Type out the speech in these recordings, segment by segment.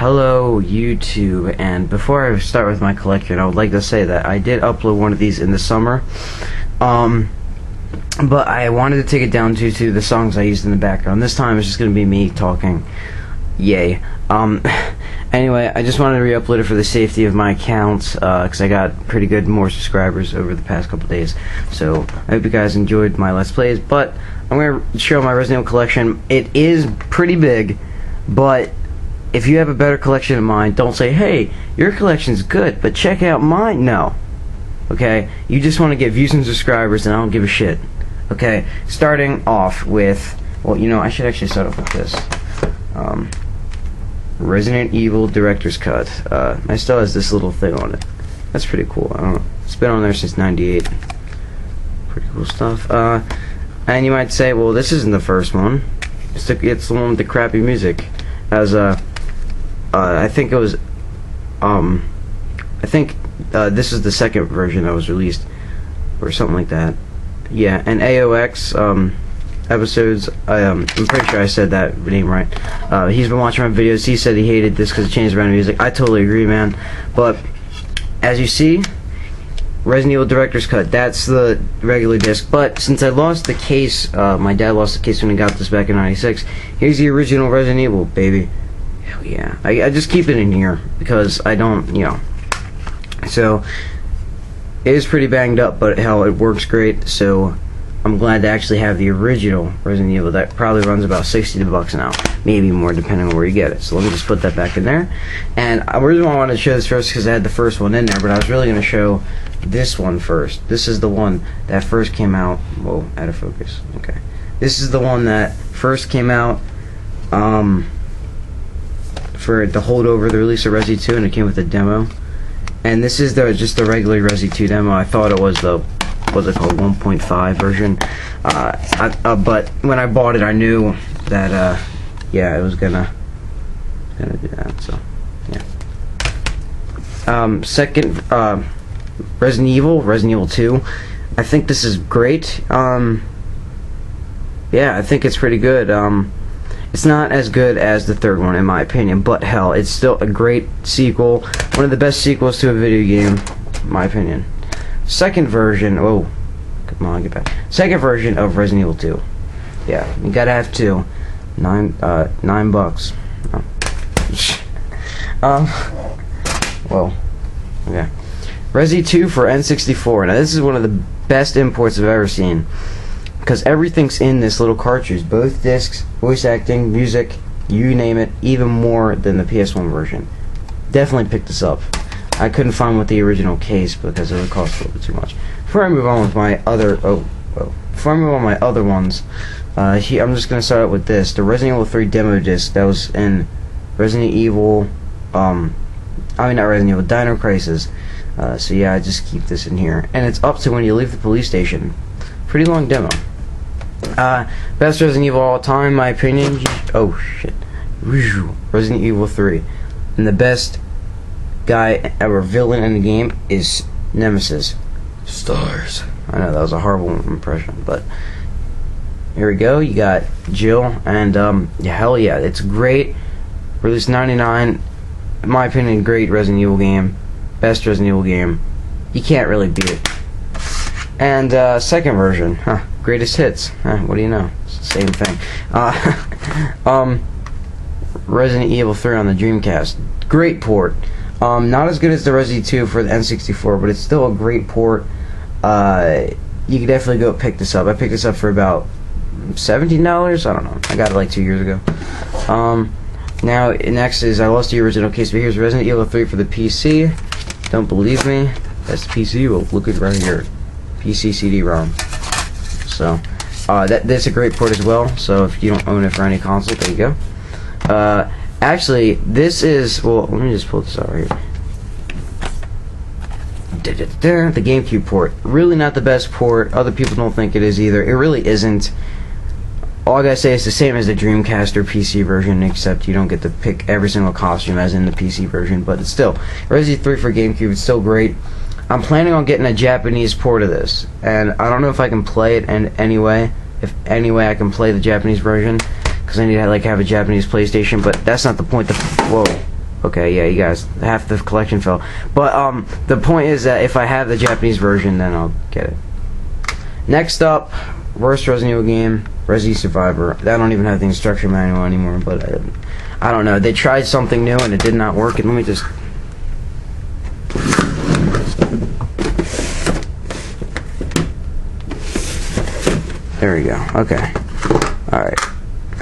Hello YouTube, and before I start with my collection, I would like to say that I did upload one of these in the summer, but I wanted to take it down due to the songs I used in the background. This time it's just going to be me talking. Yay. Anyway, I just wanted to re-upload it for the safety of my accounts, because I got pretty good more subscribers over the past couple days. So I hope you guys enjoyed my Let's Plays, but I'm going to show my Resident Evil collection. It is pretty big, but if you have a better collection than mine, don't say, hey, your collection's good, but check out mine. No. Okay? You just want to get views and subscribers, and I don't give a shit. Okay? Starting off with, well, you know, I should actually start off with this. Resident Evil Director's Cut. I still has this little thing on it. That's pretty cool. I don't know. It's been on there since '98. Pretty cool stuff. And you might say, well, this isn't the first one. It's the one with the crappy music. As I think it was, I think this is the second version that was released, or something like that. Yeah, and AOX episodes. I'm pretty sure I said that name right. He's been watching my videos. He said he hated this because it changed around music. I totally agree, man. But as you see, Resident Evil Director's Cut. That's the regular disc. But since I lost the case, my dad lost the case when he got this back in '96. Here's the original Resident Evil, baby. Hell yeah. I just keep it in here because I don't, you know. So it is pretty banged up, but hell, it works great. So I'm glad to actually have the original Resident Evil. That probably runs about $60 now, maybe more depending on where you get it. So let me just put that back in there. And the reason why I wanted to show this first because I had the first one in there, but I was really going to show this one first. This is the one that first came out. Whoa, out of focus. Okay. This is the one that first came out for the holdover, the release of Resi 2, and it came with a demo. And this is just the regular Resi 2 demo. I thought it was the, what's it called, 1.5 version. But when I bought it, I knew that, yeah, it was gonna do that. So, yeah. Second, Resident Evil 2. I think this is great. Yeah, I think it's pretty good. It's not as good as the third one, in my opinion, but hell, it's still a great sequel. One of the best sequels to a video game, in my opinion. Second version, oh, come on, get back. Second version of Resident Evil 2. Yeah, you gotta have two. $9. Oh. Well, okay. Resi 2 for N64. Now this is one of the best imports I've ever seen, because everything's in this little cartridge. Both discs, voice acting, music, you name it, even more than the PS1 version. Definitely pick this up. I couldn't find with the original case because it would cost a little bit too much. Before I move on with my other, before I move on with my other ones, I'm just gonna start out with this, the Resident Evil 3 demo disc that was in Resident Evil, I mean not Resident Evil, Dino Crisis. So yeah, I just keep this in here, and it's up to when you leave the police station. Pretty long demo. Best Resident Evil all time, in my opinion. Oh shit, Resident Evil 3, and the best guy ever villain in the game is Nemesis. Stars. I know that was a horrible impression, but here we go. You got Jill, and yeah, hell yeah, it's great. Released '99, in my opinion, great Resident Evil game. Best Resident Evil game. You can't really beat it. And second version, greatest hits. What do you know? It's the same thing. Resident Evil 3 on the Dreamcast. Great port. Not as good as the Resi 2 for the N64, but it's still a great port. You can definitely go pick this up. I picked this up for about $17. I don't know. I got it like 2 years ago. Now, next is, I lost the original case, but here's Resident Evil 3 for the PC. Don't believe me? That's the PC. Well, look at right here. PC CD-ROM. So, that's a great port as well. So, if you don't own it for any console, there you go. Actually, this is, well, let me just pull this out right here. The GameCube port. Really not the best port. Other people don't think it is either. It really isn't. All I gotta say is the same as the Dreamcast or PC version, except you don't get to pick every single costume as in the PC version, but it's still, Resident 3 for GameCube, it's still great. I'm planning on getting a Japanese port of this, and I don't know if I can play it in any way, if any way I can play the Japanese version, because I need to have a Japanese PlayStation, but that's not the point. Whoa. Okay, yeah, you guys, half the collection fell. But the point is that if I have the Japanese version, then I'll get it. Next up, worst Resident Evil game, Resi Survivor. I don't even have the instruction manual anymore, but I don't know. They tried something new and it did not work. And let me just... There we go. Okay. Alright.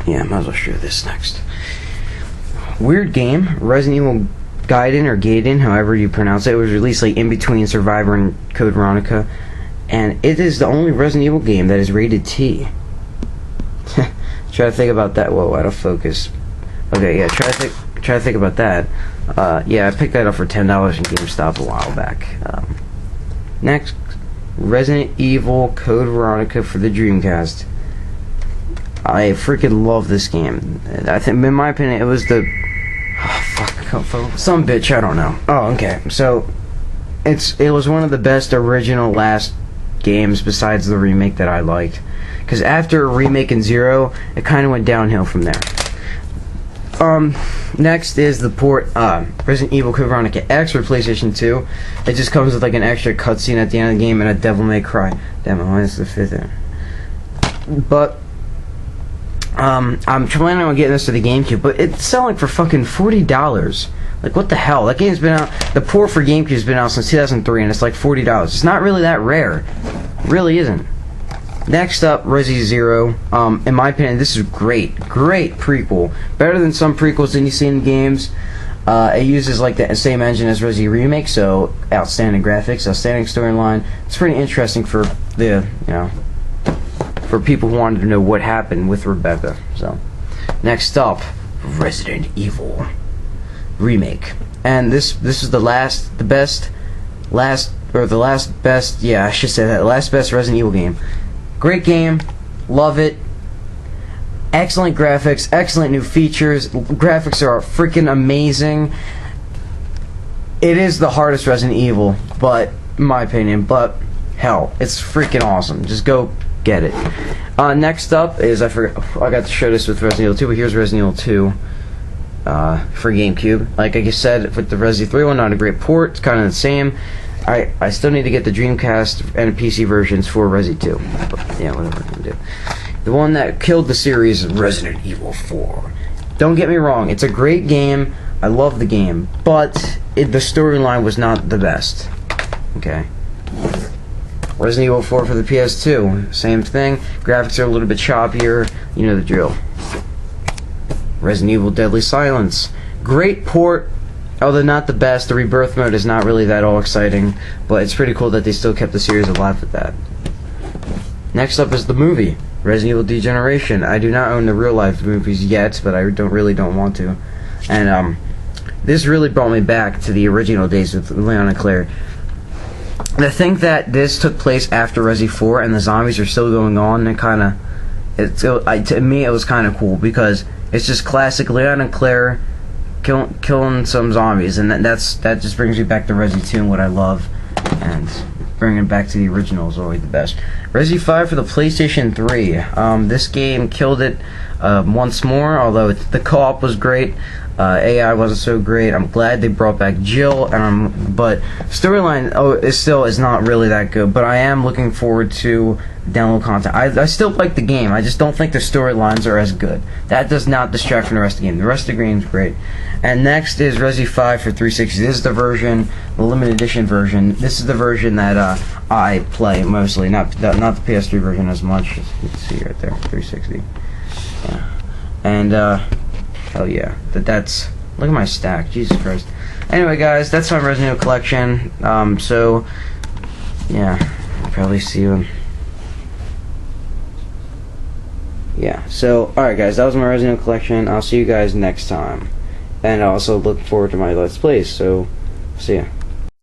Yeah, might as well show this next. Weird game. Resident Evil Gaiden, or Gaiden, however you pronounce it. It was released like in between Survivor and Code Veronica. And it is the only Resident Evil game that is rated T. Try to think about that. Whoa, out of focus. Okay, yeah, try to think about that. Yeah, I picked that up for $10 in GameStop a while back. Next, Resident Evil Code Veronica for the Dreamcast. I freaking love this game. I think, in my opinion, it was the... Oh, fuck, I can't focus. Some bitch, I don't know. Oh, okay. So, it was one of the best original last games besides the remake that I liked. Because after remake and Zero, it kind of went downhill from there. Next is the port, Resident Evil Code Veronica X for PlayStation 2. It just comes with like an extra cutscene at the end of the game and a Devil May Cry. Damn, I minus the fifth in. But, I'm planning on getting this to the GameCube, but it's selling for fucking $40. Like, what the hell? That game's been out, the port for GameCube's been out since 2003, and it's like $40. It's not really that rare. It really isn't. Next up, Resi Zero. In my opinion, this is great prequel. Better than some prequels that you see in games. It uses like the same engine as Resi Remake, so outstanding graphics, outstanding storyline. It's pretty interesting for the, for people who wanted to know what happened with Rebecca. So, next up, Resident Evil Remake, and this is the last best Resident Evil game. Great game, love it. Excellent graphics, excellent new features. Graphics are freaking amazing. It is the hardest Resident Evil, but in my opinion, but hell, it's freaking awesome. Just go get it. Next up is, I got to show this with Resident Evil 2, but here's Resident Evil 2 for GameCube. Like I said, with the Resi 3 one, not a great port. It's kind of the same. I still need to get the Dreamcast and PC versions for Resi 2. But, yeah, whatever I can do. The one that killed the series is Resident Evil 4. Don't get me wrong, it's a great game. I love the game, but the storyline was not the best. Okay. Resident Evil 4 for the PS2, same thing. Graphics are a little bit choppier. You know the drill. Resident Evil Deadly Silence. Great port. Although not the best, the rebirth mode is not really that all exciting, but it's pretty cool that they still kept the series alive with that. Next up is the movie, Resident Evil Degeneration. I do not own the real life movies yet, but I really don't want to. And this really brought me back to the original days with Leon and Claire. To think that this took place after Resi 4 and the zombies are still going on, and to me it was kind of cool because it's just classic Leon and Claire killing some zombies, and that just brings me back to Resi 2 and what I love, and bringing it back to the original is always the best. Resi 5 for the PlayStation 3. This game killed it once more, although the co-op was great. AI wasn't so great. I'm glad they brought back Jill, but storyline is not really that good. But I am looking forward to download content. I still like the game. I just don't think the storylines are as good. That does not distract from the rest of the game. The rest of the game is great. And next is Resi 5 for 360. This is the limited edition version. This is the version that I play mostly, not the PS3 version as much. You can see right there, 360. Yeah. And hell yeah, that's look at my stack. Jesus Christ. Anyway, guys, that's my Resident Evil collection. So yeah, I'll probably see you. Yeah. So alright, guys, that was my Resident Evil collection. I'll see you guys next time. And I also look forward to my Let's Plays, so see ya.